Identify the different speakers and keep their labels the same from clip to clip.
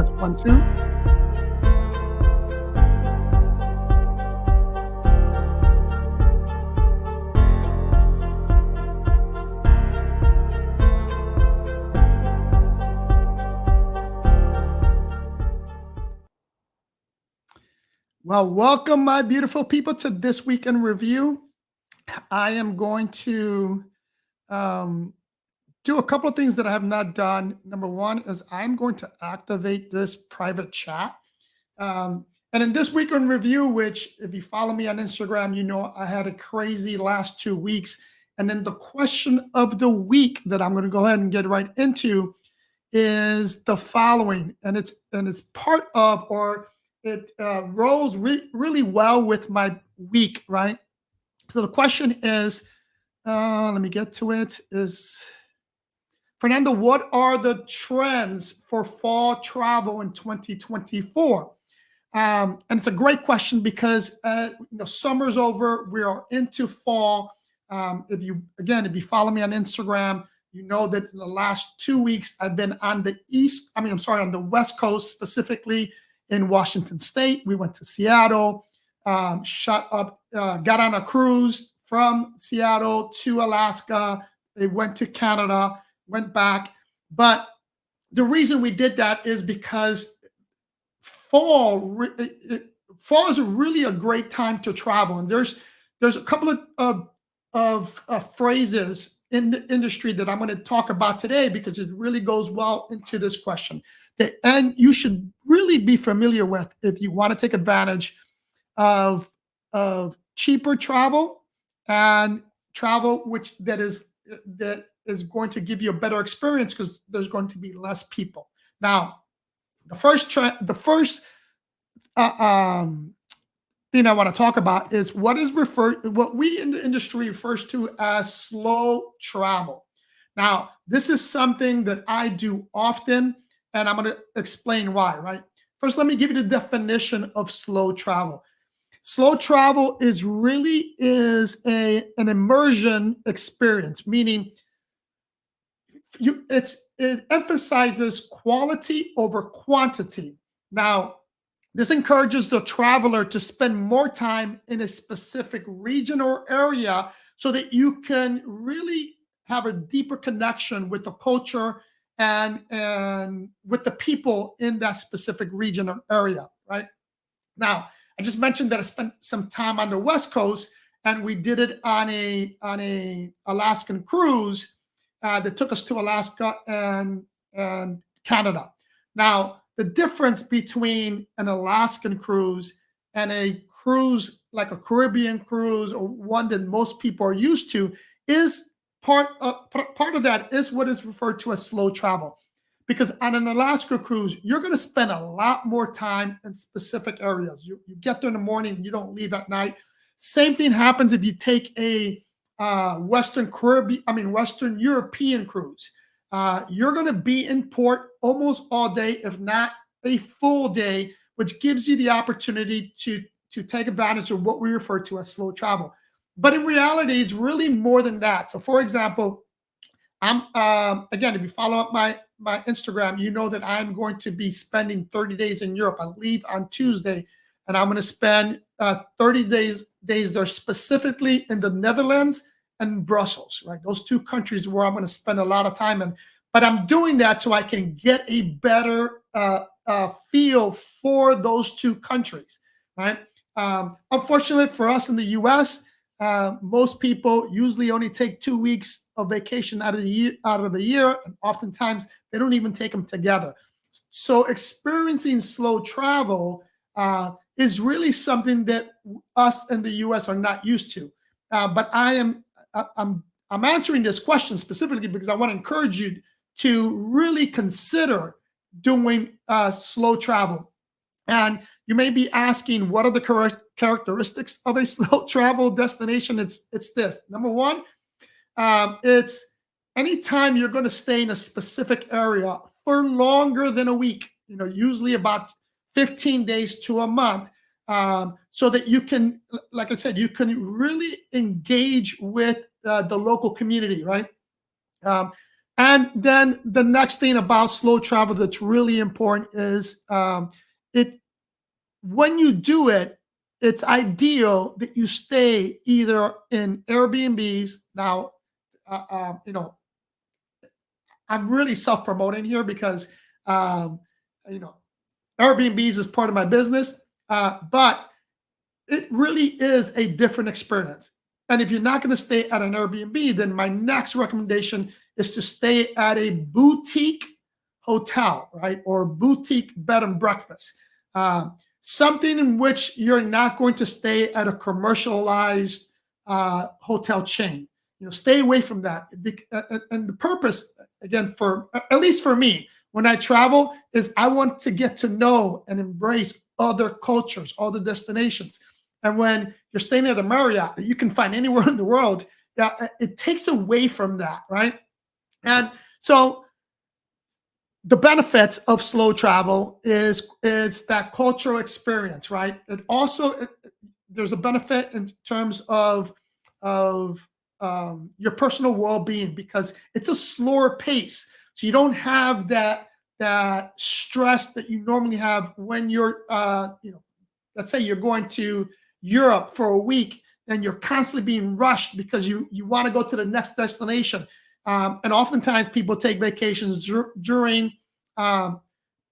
Speaker 1: Test one, two. Well, welcome, my beautiful people, to this week in review. I am going to um, do a couple of things that I have not done. Number one is I'm going to activate this private chat. And in this week in review, which if you follow me on Instagram, you know I had a crazy last 2 weeks. And then the question of the week that I'm going to go ahead and get right into is the following, and it's part of, or it rolls really well with my week, right? So the question is, let me get to it. Is Fernando, what are the trends for fall travel in 2024? And it's a great question because summer's over, we are into fall. If you follow me on Instagram, you know that in the last 2 weeks I've been on the on the West Coast, specifically in Washington State. We went to Seattle, got on a cruise from Seattle to Alaska. They went to Canada, went back. But the reason we did that is because fall is really a great time to travel, and there's a couple of phrases in the industry that I'm going to talk about today because it really goes well into this question and you should really be familiar with if you want to take advantage of cheaper travel and travel that is going to give you a better experience because there's going to be less people. Now, the first thing I want to talk about is what we in the industry refers to as slow travel. Now, this is something that I do often, and I'm going to explain why, right? First, let me give you the definition of slow travel. Slow travel is an immersion experience, meaning it emphasizes quality over quantity. Now, this encourages the traveler to spend more time in a specific region or area so that you can really have a deeper connection with the culture and with the people in that specific region or area, right? Now, I just mentioned that I spent some time on the West Coast, and we did it on a Alaskan cruise that took us to Alaska and Canada. Now, the difference between an Alaskan cruise and a cruise like a Caribbean cruise, or one that most people are used to, is part of that is what is referred to as slow travel. Because on an Alaska cruise, you're going to spend a lot more time in specific areas. You get there in the morning, you don't leave at night. Same thing happens if you take a Western European cruise. You're going to be in port almost all day, if not a full day, which gives you the opportunity to take advantage of what we refer to as slow travel. But in reality, it's really more than that. So, for example, if you follow up my Instagram, you know that I'm going to be spending 30 days in Europe. I leave on Tuesday, and I'm going to spend 30 days there, specifically in the Netherlands and Brussels, right? Those two countries where I'm going to spend a lot of time in. But I'm doing that so I can get a better feel for those two countries, right? Unfortunately for us in the U.S., most people usually only take 2 weeks of vacation out of the year, and oftentimes they don't even take them together. So experiencing slow travel is really something that us in the U.S. are not used to. But I'm answering this question specifically because I want to encourage you to really consider doing slow travel. And you may be asking, what are the correct characteristics of a slow travel destination? It's this. Number one, it's anytime you're going to stay in a specific area for longer than a week, usually about 15 days to a month, so that you can, like I said, you can really engage with the local community, right? And then the next thing about slow travel that's really important is it when you do it, it's ideal that you stay either in Airbnbs. Now, you know, I'm really self promoting here because, um, you know, Airbnbs is part of my business, but it really is a different experience. And if you're not going to stay at an Airbnb, then my next recommendation is to stay at a boutique hotel, right? Or boutique bed and breakfast. Uh, Something in which you're not going to stay at a commercialized hotel chain. Stay away from that. And the purpose, again, for at least for me, when I travel, is I want to get to know and embrace other cultures, other destinations. And when you're staying at a Marriott that you can find anywhere in the world, yeah, it takes away from that, right? And so the benefits of slow travel is that cultural experience, right? There's a benefit in terms of your personal well-being because it's a slower pace, so you don't have that stress that you normally have when you're let's say you're going to Europe for a week and you're constantly being rushed because you want to go to the next destination. And oftentimes people take vacations during um,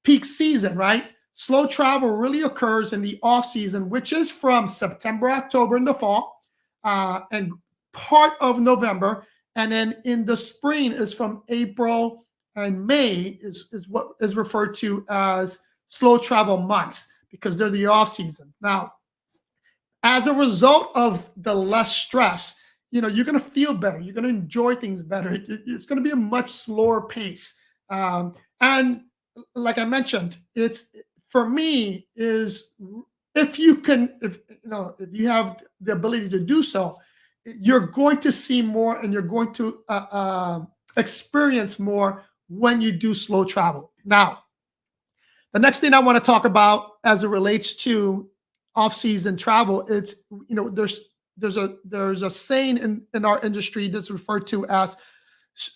Speaker 1: peak season, right? Slow travel really occurs in the off season, which is from September, October in the fall, and part of November. And then in the spring is from April and May is what is referred to as slow travel months because they're the off season. Now, as a result of the less stress, you're going to feel better. You're going to enjoy things better. It's going to be a much slower pace. And like I mentioned, it's for me is if you can, if you have the ability to do so, you're going to see more and you're going to experience more when you do slow travel. Now, the next thing I want to talk about as it relates to off-season travel, it's there's a saying in our industry that's referred to as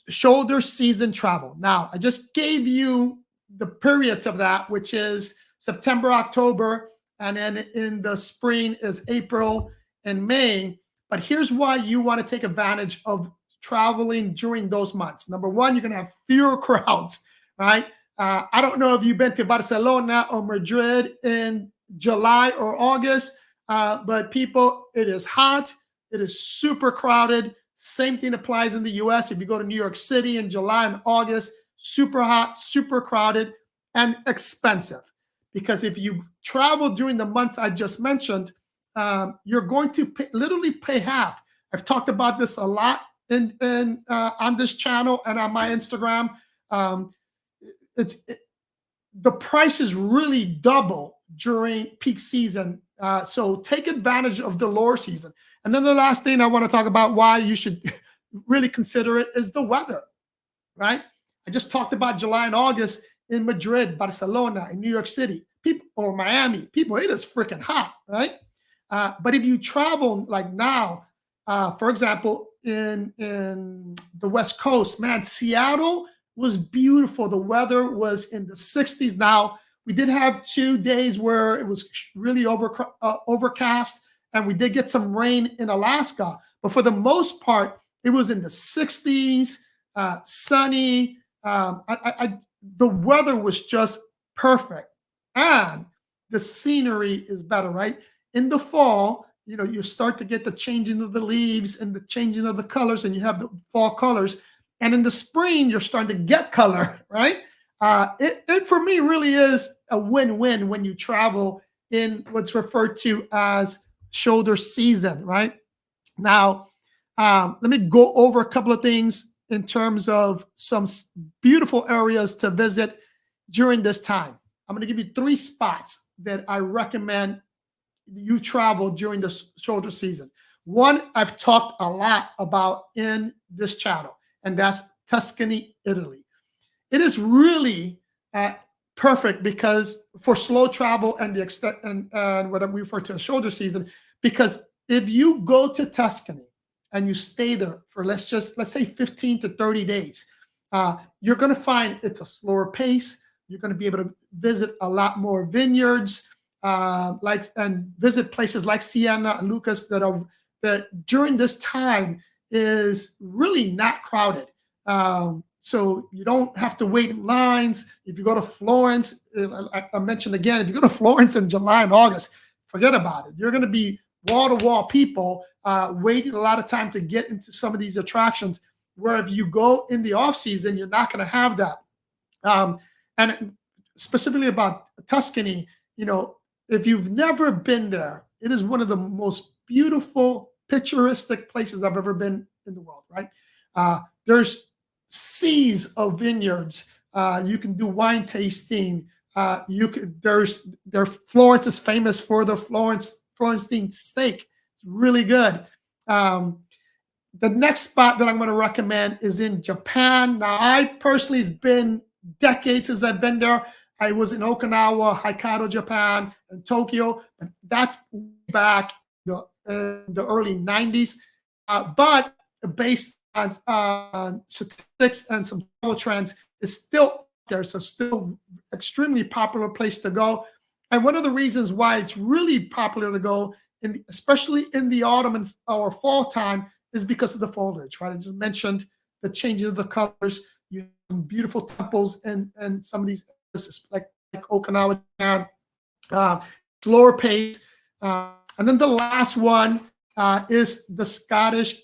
Speaker 1: shoulder season travel. Now, I just gave you the periods of that, which is September, October, and then in the spring is April and May. But here's why you want to take advantage of traveling during those months. Number one, you're going to have fewer crowds, right? I don't know if you've been to Barcelona or Madrid in July or August, but people, it is hot. It is super crowded. Same thing applies in the US. If you go to New York City in July and August, super hot, super crowded, and expensive. Because if you travel during the months I just mentioned, you're going to literally pay half. I've talked about this a lot on this channel and on my Instagram. Um, the price is really double during peak season. So take advantage of the lower season. And then the last thing I want to talk about why you should really consider it is the weather, right? I just talked about July and August in Madrid, Barcelona, in New York City, people, or Miami. People, it is freaking hot, right? But if you travel like now, for example, in the West Coast, man, Seattle was beautiful. The weather was in the 60s. Now, we did have 2 days where it was really overcast, and we did get some rain in Alaska. But for the most part, it was in the 60s, sunny. The weather was just perfect. And the scenery is better, right? In the fall, you start to get the changing of the leaves and the changing of the colors, and you have the fall colors. And in the spring, you're starting to get color, right? It for me really is a win-win when you travel in what's referred to as shoulder season, right? Now, let me go over a couple of things in terms of some beautiful areas to visit during this time. I'm going to give you 3 spots that I recommend you travel during the shoulder season. One, I've talked a lot about in this channel, and that's Tuscany, Italy. It is really perfect because for slow travel and the extent and what we refer to as shoulder season, because if you go to Tuscany and you stay there for let's say 15 to 30 days, You're going to find it's a slower pace. You're going to be able to visit a lot more vineyards, and visit places like Siena and Lucas that during this time is really not crowded. So you don't have to wait in lines. If you go to Florence, I mentioned again, if you go to Florence in July and August, forget about it. You're going to be wall to wall people waiting a lot of time to get into some of these attractions. Where if you go in the off season, you're not going to have that. And specifically about Tuscany, if you've never been there, it is one of the most beautiful, picturesque places I've ever been in the world. Right? There's seas of vineyards. You can do wine tasting. Florence is famous for the Florentine steak. It's really good. The next spot that I'm going to recommend is in Japan. Now, I personally, it's been decades since I've been there. I was in Okinawa, Hokkaido, Japan, and Tokyo. And that's back in the early 90s. But based on statistics and some travel trends, it's still there. So still extremely popular place to go. And one of the reasons why it's really popular to go, especially in the autumn or fall time, is because of the foliage, right? I just mentioned the changing of the colors. You have some beautiful temples and some of these places like Okinawa, slower pace. And then the last one is the Scottish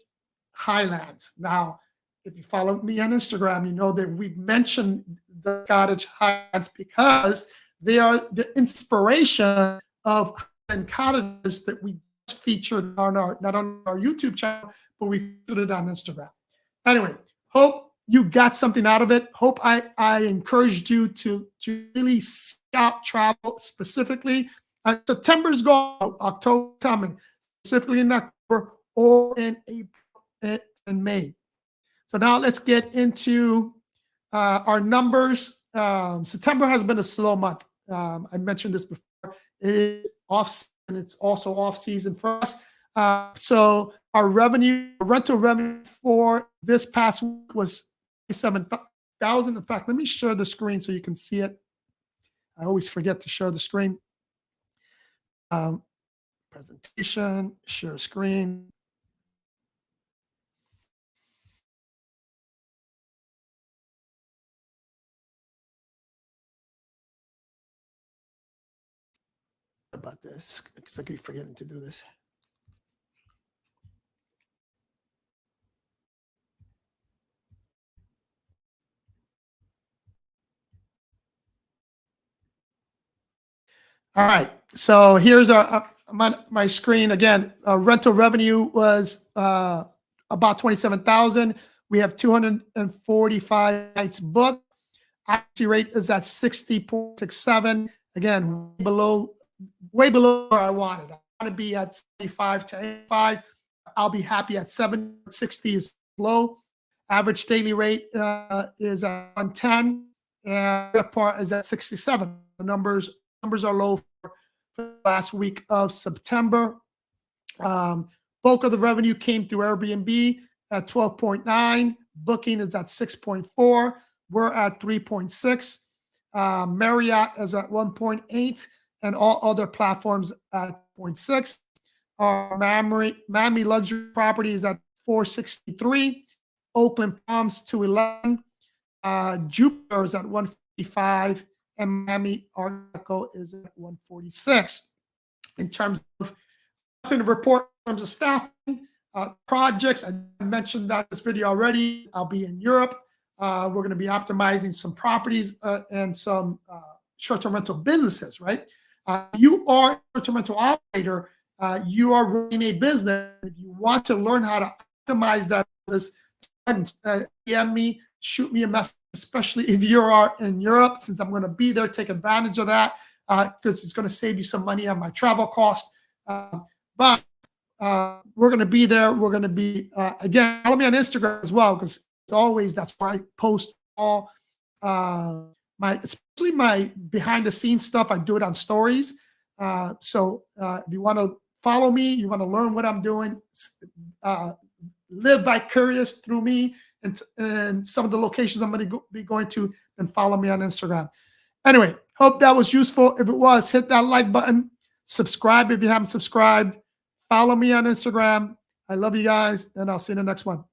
Speaker 1: Highlands. Now, if you follow me on Instagram, you know that we've mentioned the Scottish Highlands because they are the inspiration of Highland cottages that we featured on not on our YouTube channel, but we put it on Instagram. Anyway, hope you got something out of it. Hope I encouraged you to really scout travel specifically. September's gone, October coming, specifically in October or in April and May. So now let's get into our numbers. September has been a slow month. I mentioned this before. It is off, and it's also off season for us. So our rental revenue for this past week was 7,000. In fact, let me share the screen so you can see it. I always forget to share the screen. Presentation, share screen. About this because I keep forgetting to do this. All right, so here's my screen again. Rental revenue was about 27,000. We have 245 nights booked. Occupancy rate is at 60.67. Again, way below where I wanted. I want to be at 75 to 85. I'll be happy at 60 is low. Average daily rate is at 110, and part is at 67. The numbers are low for the last week of September. Bulk of the revenue came through Airbnb at 12.9. Booking is at 6.4. We're at 3.6. Marriott is at 1.8, and all other platforms at 0.6. Our Miami luxury property is at 463. Oakland Palms 211. Jupiter is at 155, and Miami Arco is at 146. In terms of nothing to report in terms of staffing, projects, I mentioned that in this video already. I'll be in Europe. We're going to be optimizing some properties and some short-term rental businesses, right? You are a short-term rental operator. You are running a business. If you want to learn how to optimize that business, DM me, shoot me a message, especially if you are in Europe, since I'm going to be there. Take advantage of that because it's going to save you some money on my travel cost. But we're going to be there. We're going to be, again, follow me on Instagram as well, because that's where I post all especially my behind the scenes stuff. I do it on stories. So if you want to follow me, you want to learn what I'm doing, live vicarious through me, and some of the locations I'm going to be going to, then follow me on Instagram. Anyway, hope that was useful. If it was, hit that like button, subscribe if you haven't subscribed, follow me on Instagram. I love you guys, and I'll see you in the next one.